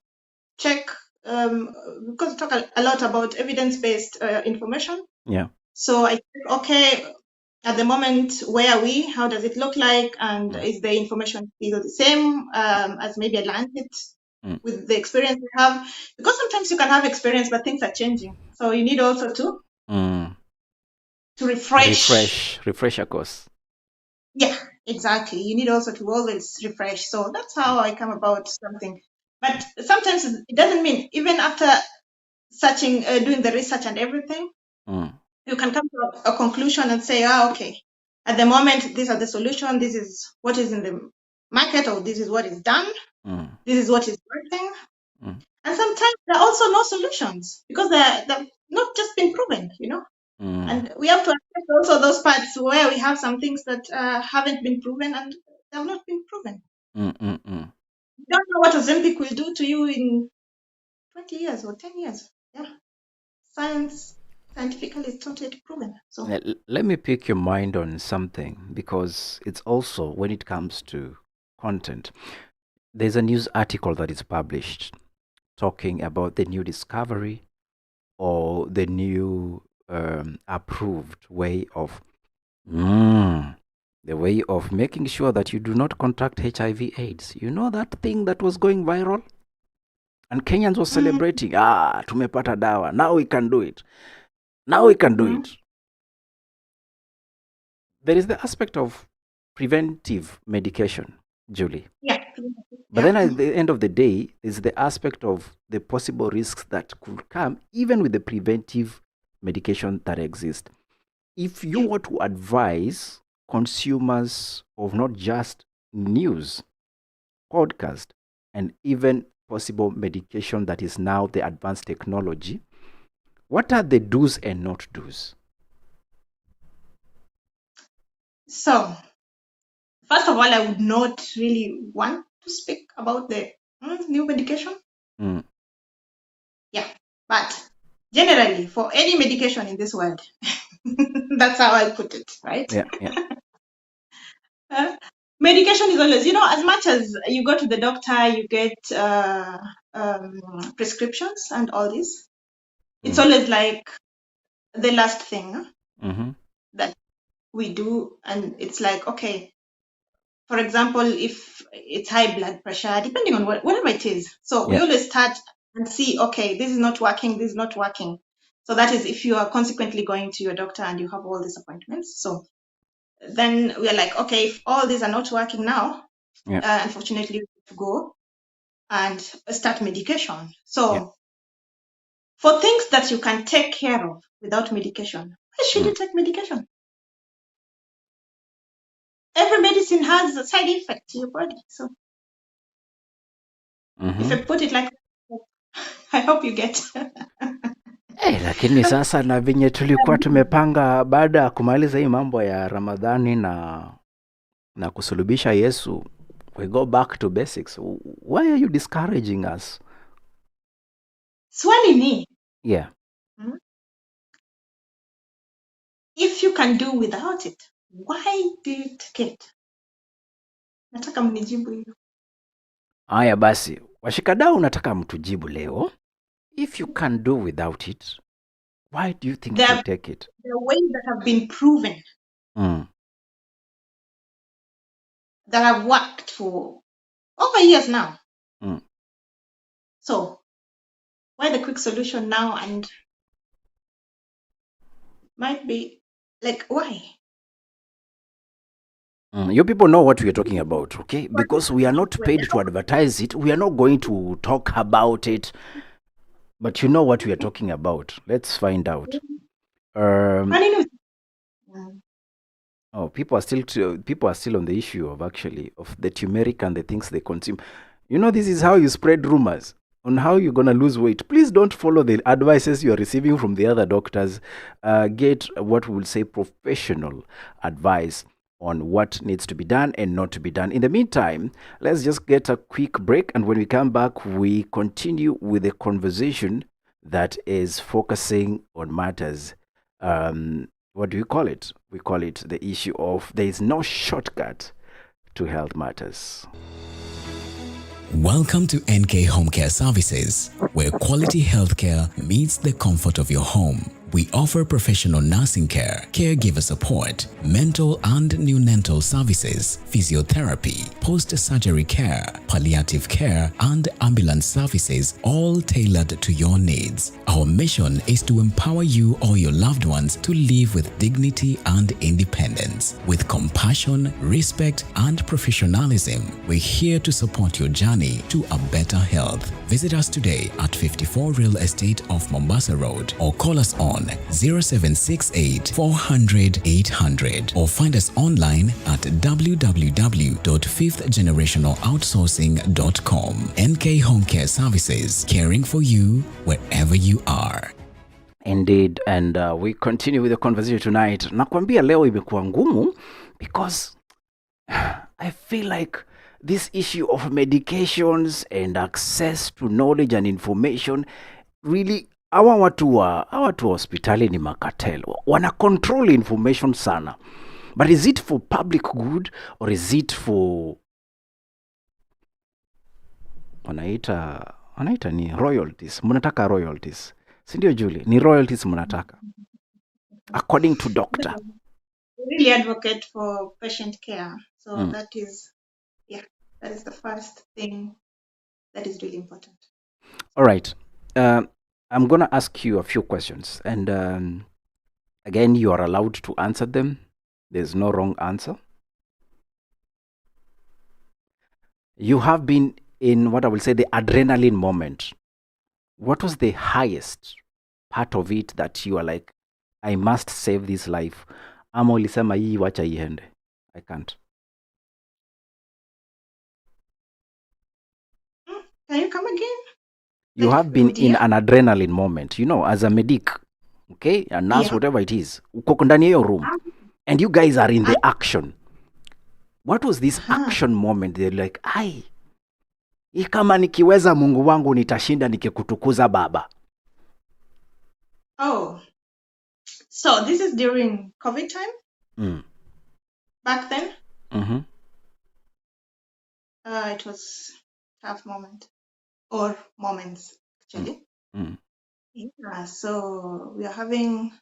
S3: check, because we talk a lot about evidence-based information.
S2: Yeah.
S3: So I think, okay, at the moment, where are we? How does it look like? And is the information still the same as maybe I learned it with the experience we have? Because sometimes you can have experience, but things are changing. So you need also to
S2: refresh a course.
S3: Yeah, exactly. You need also to always refresh. So that's how I come about something. But sometimes it doesn't mean even after searching, doing the research and everything, you can come to a conclusion and say, okay, at the moment, these are the solution. This is what is in the market, or this is what is done. This is what is working. And sometimes there are also no solutions because they've not just been proven, And we have to accept also those parts where we have some things that haven't been proven and they have not been proven. You don't know what Ozempic will do to you in 20 years or 10 years. Yeah. Scientifically, it's totally proven. So
S2: Let me pick your mind on something, because it's also when it comes to content. There's a news article that is published talking about the new discovery or the new approved way of the way of making sure that you do not contract HIV/AIDS. You know that thing that was going viral? And Kenyans were celebrating, tumepata dawa. Now we can do it. Now we can do it. There is the aspect of preventive medication, Julie.
S3: Yeah.
S2: But then at the end of the day, is the aspect of the possible risks that could come even with the preventive medication that exist. If you were to advise consumers of not just news, podcast, and even possible medication that is now the advanced technology, what are the do's and not do's?
S3: So, first of all, I would not really want to speak about the new medication. Yeah, but generally, for any medication in this world, that's how I put it, right?
S2: Yeah.
S3: Medication is always, as much as you go to the doctor, you get prescriptions and all this. It's always like the last thing that we do, and it's like, okay, for example, if it's high blood pressure, depending on whatever it is. So we always start and see, okay, this is not working, this is not working. So that is if you are consequently going to your doctor and you have all these appointments. So then we are like, okay, if all these are not working now, unfortunately, we have to go and start medication. So for things that you can take care of without medication, why should you take medication? Every medicine has a side effect to your body. So if I put it like that, I hope you get.
S2: Lakini sasa na venye tulikuwa tumepanga baada ya kumaliza hii mambo ya Ramadhani na kusulubisha Yesu, we go back to basics. Why are you discouraging us?
S3: Swali ni.
S2: Yeah.
S3: If you can do without it, why do you take it? Nataka mnijibu hiyo.
S2: Haya basi, washikadau nataka mtujibu leo. If you can do without it, why do you think you take it?
S3: The ways that have been proven that have worked for over years now. So, why the quick solution now? And might be like, why?
S2: You people know what we are talking about, okay? Because we are not paid to advertise it. We are not going to talk about it. But you know what we are talking about. Let's find out. People are still on the issue of the turmeric and the things they consume. You know, this is how you spread rumors on how you're going to lose weight. Please don't follow the advices you're receiving from the other doctors. Get what we will say professional advice on what needs to be done and not to be done. In the meantime, let's just get a quick break. And when we come back, we continue with a conversation that is focusing on matters. What do we call it? We call it the issue of there is no shortcut to health matters.
S1: Welcome to NK Home Care Services, where quality healthcare meets the comfort of your home. We offer professional nursing care, caregiver support, mental and neonatal services, physiotherapy, post-surgery care, palliative care, and ambulance services, all tailored to your needs. Our mission is to empower you or your loved ones to live with dignity and independence. With compassion, respect, and professionalism, we're here to support your journey to a better health. Visit us today at 54 Real Estate off Mombasa Road or call us on 0768 400 800 or find us online at www.fifthgenerationaloutsourcing.com. NK Home Care Services, caring for you wherever you are.
S2: Indeed, and we continue with the conversation tonight. Nakwambia leo imekuwa ngumu because I feel like this issue of medications and access to knowledge and information, really hawa watu wa hospitali ni makatel, wana control information sana, but is it for public good or is it for wanaita ni royalties? Mnataka royalties, si ndio Julie? Ni royalties mnataka according to doctor.
S3: Really advocate for patient care, so that is the first thing that is really important.
S2: All right, I'm gonna ask you a few questions, and again, you are allowed to answer them. There's no wrong answer. You have been in what I will say the adrenaline moment. What was the highest part of it that you are like, I must save this life? Ama ulisema hii wacha iende, I can't?
S3: Can you come again?
S2: You have been in an adrenaline moment, you know, as a medic, okay, a nurse, whatever it is, uko ndani ya room, and you guys are in the action. What was this action moment? They're like, ai, hii kama nikiweza Mungu wangu nitashinda nikikutukuza Baba.
S3: Oh, so this is during COVID time. Back then, it was a tough moment, or moments actually. Yeah, so we are having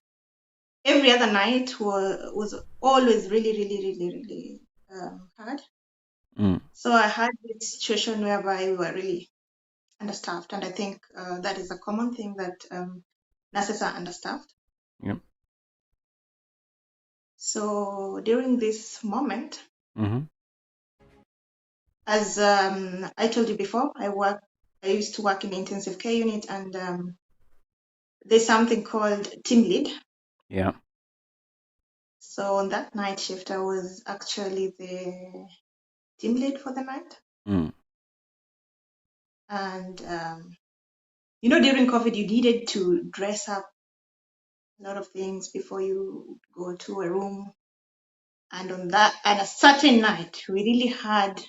S3: every other night was always really hard. So I had this situation whereby we were really understaffed, and I think that is a common thing that nurses are understaffed.
S2: Yep.
S3: So during this moment, as I told you before, I used to work in the intensive care unit, and there's something called team lead.
S2: Yeah.
S3: So on that night shift, I was actually the team lead for the night. And you know, during COVID, you needed to dress up a lot of things before you go to a room. And on a certain night, we really had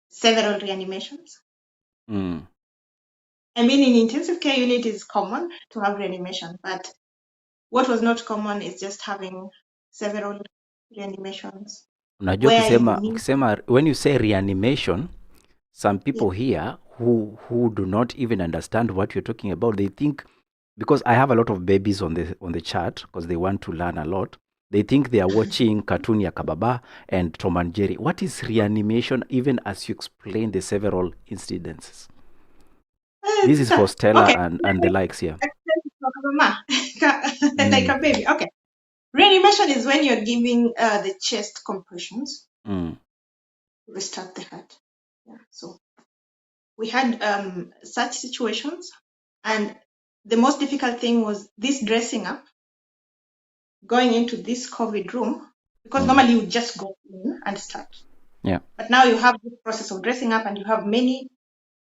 S3: several reanimations. I mean, in intensive care unit, it's common to have reanimation, but what was not common is just having several reanimations.
S2: Unajua ukisema when you say reanimation, some people here who do not even understand what you're talking about, they think, because I have a lot of babies on the chat because they want to learn a lot, they think they are watching cartoon ya Kababa and Tom and Jerry. What is reanimation, even as you explain the several incidences? This is for Stella and the likes here.
S3: Like a baby. Okay. Reanimation is when you're giving the chest compressions to restart the heart. Yeah. So we had such situations, and the most difficult thing was this dressing up, going into this COVID room, because normally you just go in and start.
S2: Yeah.
S3: But now you have this process of dressing up, and you have many.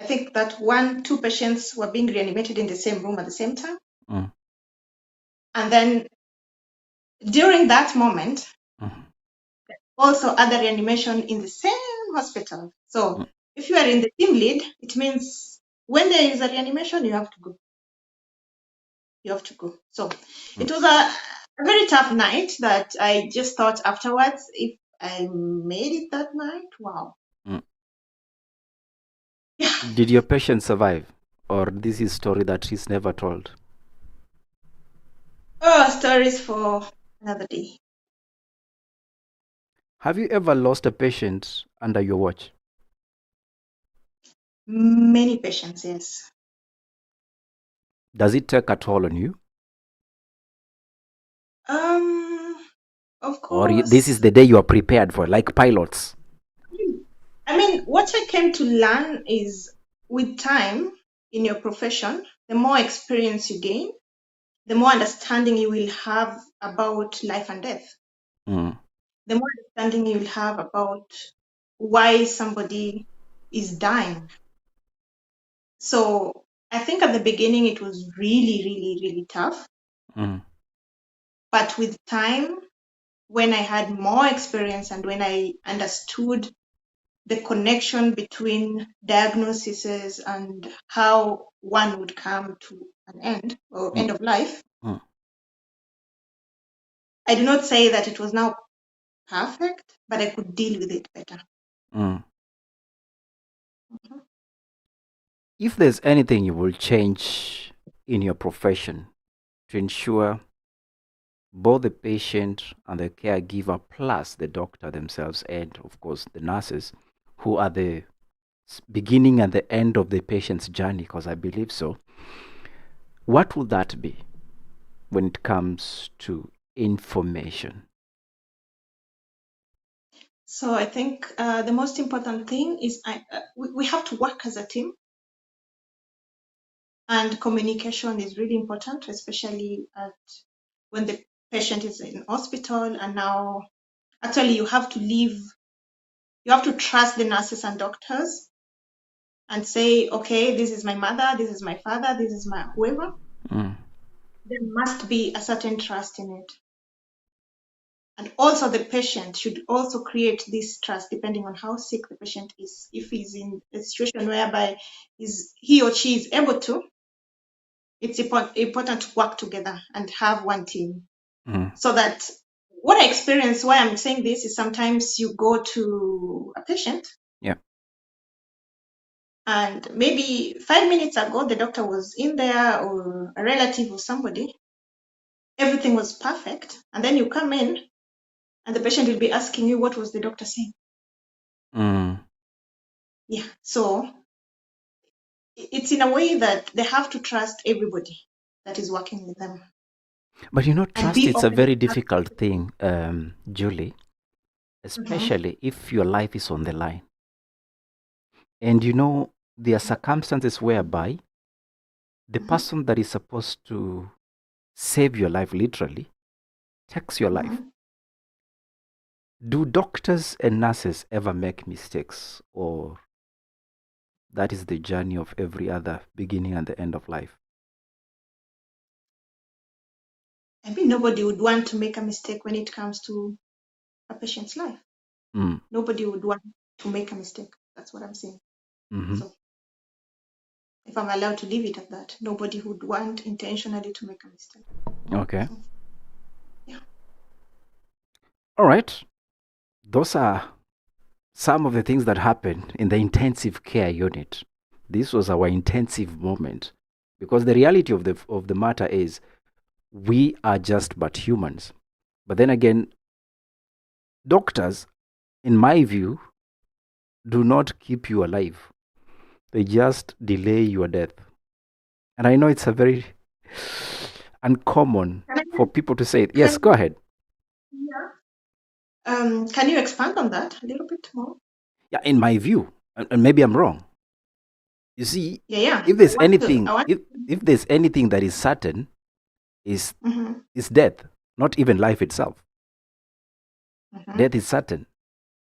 S3: I think that 1-2 patients were being reanimated in the same room at the same time. And then during that moment, also other reanimation in the same hospital. So if you are in the team lead, it means when there is a reanimation, you have to go. You have to go. So it was a very tough night that I just thought afterwards, if I made it that night, wow. Yeah.
S2: Did your patient survive? Or this is a story that is never told?
S3: Oh, stories for another day.
S2: Have you ever lost a patient under your watch?
S3: Many patients, yes.
S2: Does it take a toll on you?
S3: Of course.
S2: Or this is the day you are prepared for, like pilots?
S3: I mean, what I came to learn is with time in your profession, the more experience you gain, the more understanding you will have about life and death. The more understanding you will have about why somebody is dying. So I think at the beginning it was really tough. But with time, when I had more experience and when I understood the connection between diagnoses and how one would come to an end or end of life. I do not say that it was now perfect, but I could deal with it better.
S2: If there's anything you will change in your profession to ensure both the patient and the caregiver, plus the doctor themselves, and of course the nurses, who are the beginning and the end of the patient's journey, because I believe so, what will that be when it comes to information?
S3: So I think the most important thing is we have to work as a team, and communication is really important, especially when the patient is in hospital. And now, actually, you have to trust the nurses and doctors and say, okay, this is my mother, this is my father, this is my whoever. There must be a certain trust in it. And also the patient should also create this trust depending on how sick the patient is. If he's in a situation whereby he or she is able to, it's important to work together and have one team. So that what I experience, why I'm saying this, is sometimes you go to a patient.
S2: Yeah.
S3: And maybe 5 minutes ago, the doctor was in there, or a relative or somebody. Everything was perfect. And then you come in and the patient will be asking you, what was the doctor saying? Yeah. So it's in a way that they have to trust everybody that is working with them.
S2: But trust is a very difficult thing, Julie, especially if your life is on the line. And there are circumstances whereby the person that is supposed to save your life literally takes your life. Do doctors and nurses ever make mistakes, or that is the journey of every other beginning and the end of life?
S3: I mean, nobody would want to make a mistake when it comes to a patient's life. Nobody would want to make a mistake. That's what I'm saying. So if I'm allowed to leave it at that, nobody would want intentionally to make a mistake.
S2: Okay.
S3: So, yeah.
S2: All right. Those are some of the things that happened in the intensive care unit. This was our intensive moment, because the reality of the matter is we are just but humans. But then again, doctors, in my view, do not keep you alive. They just delay your death. And I know it's a very uncommon for people to say it. Yes, go ahead.
S3: Yeah. Can you expand on that a little bit more?
S2: Yeah, in my view, and maybe I'm wrong. You see,
S3: Yeah.
S2: if there's anything, if there's anything that is certain, is death, not even life itself. Death is certain.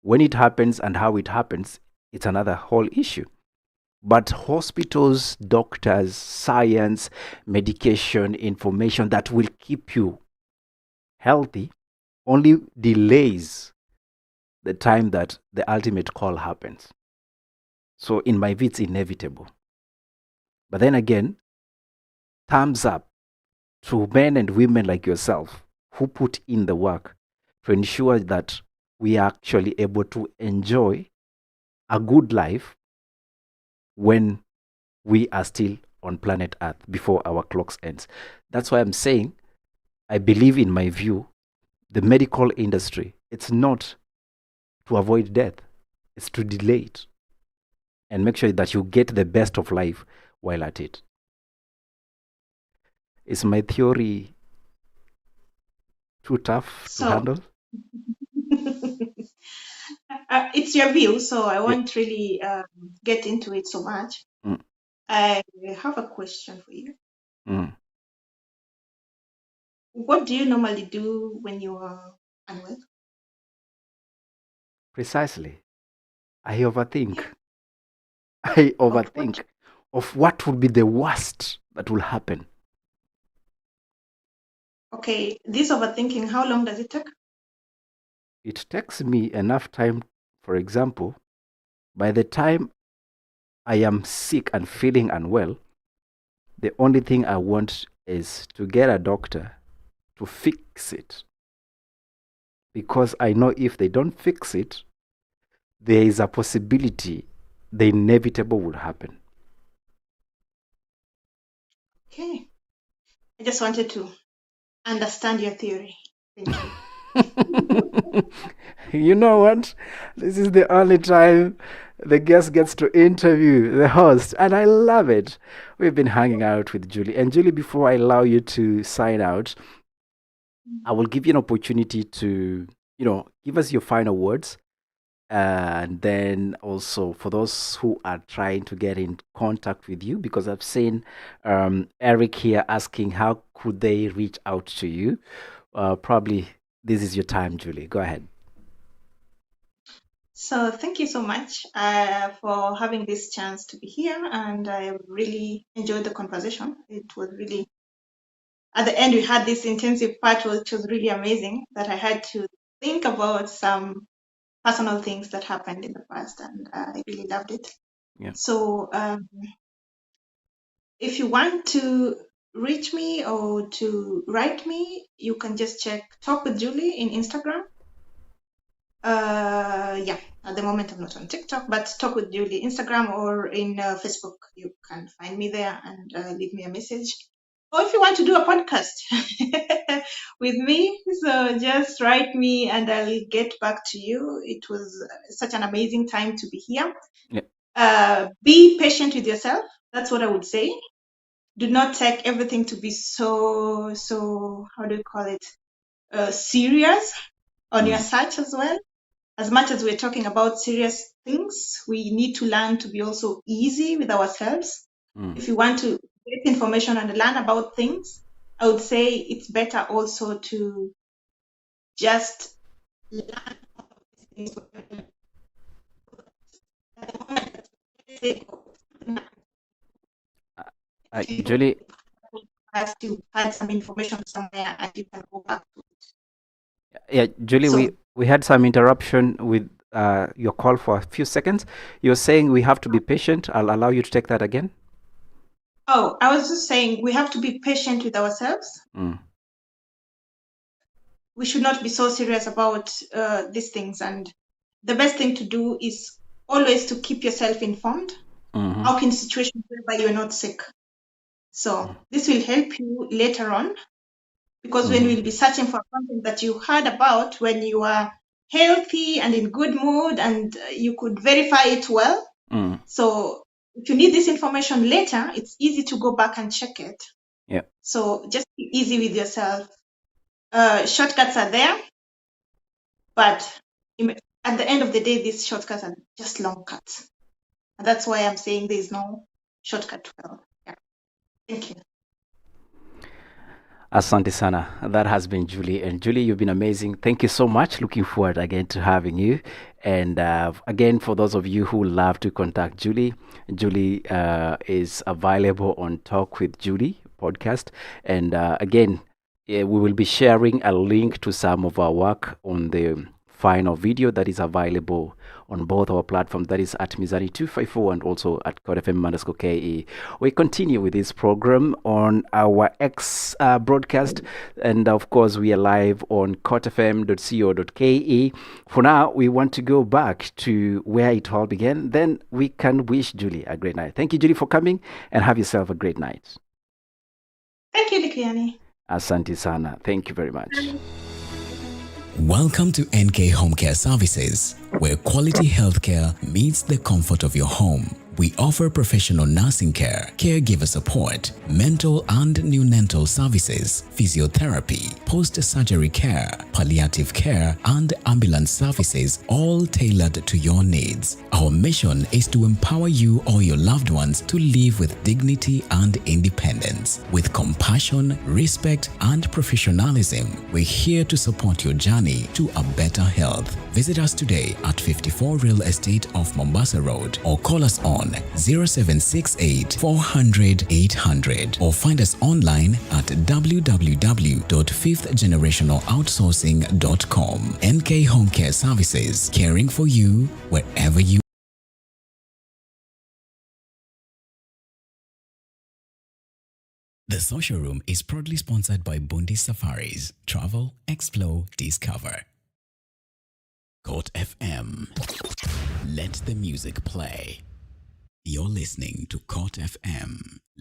S2: When it happens and how it happens, it's another whole issue. But hospitals, doctors, science, medication, information that will keep you healthy only delays the time that the ultimate call happens. So in my view, it's inevitable. But then again, thumbs up to men and women like yourself who put in the work to ensure that we are actually able to enjoy a good life when we are still on planet Earth before our clocks ends. That's why I'm saying, I believe, in my view, the medical industry, it's not to avoid death, it's to delay it and make sure that you get the best of life while at it. Is my theory too tough to handle?
S3: It's your view, so I won't really get into it so much. I have a question for you. What do you normally do when you are unwell?
S2: Precisely. I overthink. Yeah. I overthink of what would be the worst that will happen.
S3: Okay, this overthinking, how long does it take?
S2: It takes me enough time, for example, By the time I am sick and feeling unwell, the only thing I want is to get a doctor to fix it. Because I know if they don't fix it, there is a possibility the inevitable will happen.
S3: Okay. I just wanted to understand your theory. Thank you.
S2: You know what? This is the only time the guest gets to interview the host, and I love it. We've been hanging out with Julie. And Julie, before I allow you to sign out, I will give you an opportunity to, give us your final words. And then also for those who are trying to get in contact with you, because I've seen Eric here asking how could they reach out to you. Probably this is your time, Julie. Go ahead.
S3: So thank you so much for having this chance to be here, and I really enjoyed the conversation. It was really, at the end we had this intensive part which was really amazing, that I had to think about some personal things that happened in the past, and I really loved it.
S2: Yeah.
S3: So if you want to reach me or to write me, you can just check Talk with Julie in Instagram. Yeah, at the moment I'm not on TikTok, but Talk with Julie Instagram or in Facebook. You can find me there and leave me a message. Or if you want to do a podcast with me, so just write me and I'll get back to you. It was such an amazing time to be here.
S2: Yeah.
S3: Be patient with yourself. That's what I would say. Do not take everything to be so, how do you call it, serious on your search as well. As much as we're talking about serious things, we need to learn to be also easy with ourselves. If you want to get information and learn about things, I would say it's better also to just learn about these things.
S2: Julie,
S3: has to add some information somewhere and you can go back to it.
S2: Yeah, Julie,
S3: So-
S2: we had some interruption with your call for a few seconds. You're saying we have to be patient. I'll allow you to take that again.
S3: Oh, I was just saying we have to be patient with ourselves. We should not be so serious about these things. And the best thing to do is always to keep yourself informed. How in situations whereby you're not sick. So this will help you later on, because when we'll be searching for something that you heard about when you are healthy and in good mood and you could verify it well. So if you need this information later, it's easy to go back and check it.
S2: Yeah.
S3: So just be easy with yourself. Shortcuts are there, but at the end of the day, these shortcuts are just long cuts. And that's why I'm saying there is no shortcut. Well, yeah. Thank you.
S2: Asante sana. That has been Julie. And Julie, you've been amazing. Thank you so much. Looking forward again to having you. And again, for those of you who love to contact Julie, Julie is available on Talk with Julie podcast. And again, we will be sharing a link to some of our work on the final video that is available on both our platforms, that is at Mizani 254 and also at CodeFM_KE. We continue with this program on our X broadcast, and of course we are live on CodeFM.co.ke. For now, we want to go back to where it all began. Then we can wish Julie a great night. Thank you, Julie, for coming, and have yourself a great night.
S3: Thank you, Likiani.
S2: Asante sana. Thank you very much.
S1: Welcome to NK Home Care Services, where quality healthcare meets the comfort of your home. We offer professional nursing care, caregiver support, mental and neonatal services, physiotherapy, post-surgery care, palliative care, and ambulance services, all tailored to your needs. Our mission is to empower you or your loved ones to live with dignity and independence. With compassion, respect, and professionalism, we're here to support your journey to a better health. Visit us today at 54 Real Estate off Mombasa Road, or call us on 0768 400 800, or find us online at www.fifthgenerationaloutsourcing.com. NK Home Care Services, caring for you wherever you The Social Room is proudly sponsored by Bundi Safaris. Travel, explore, discover. Court FM. Let the music play. You're listening to Court FM.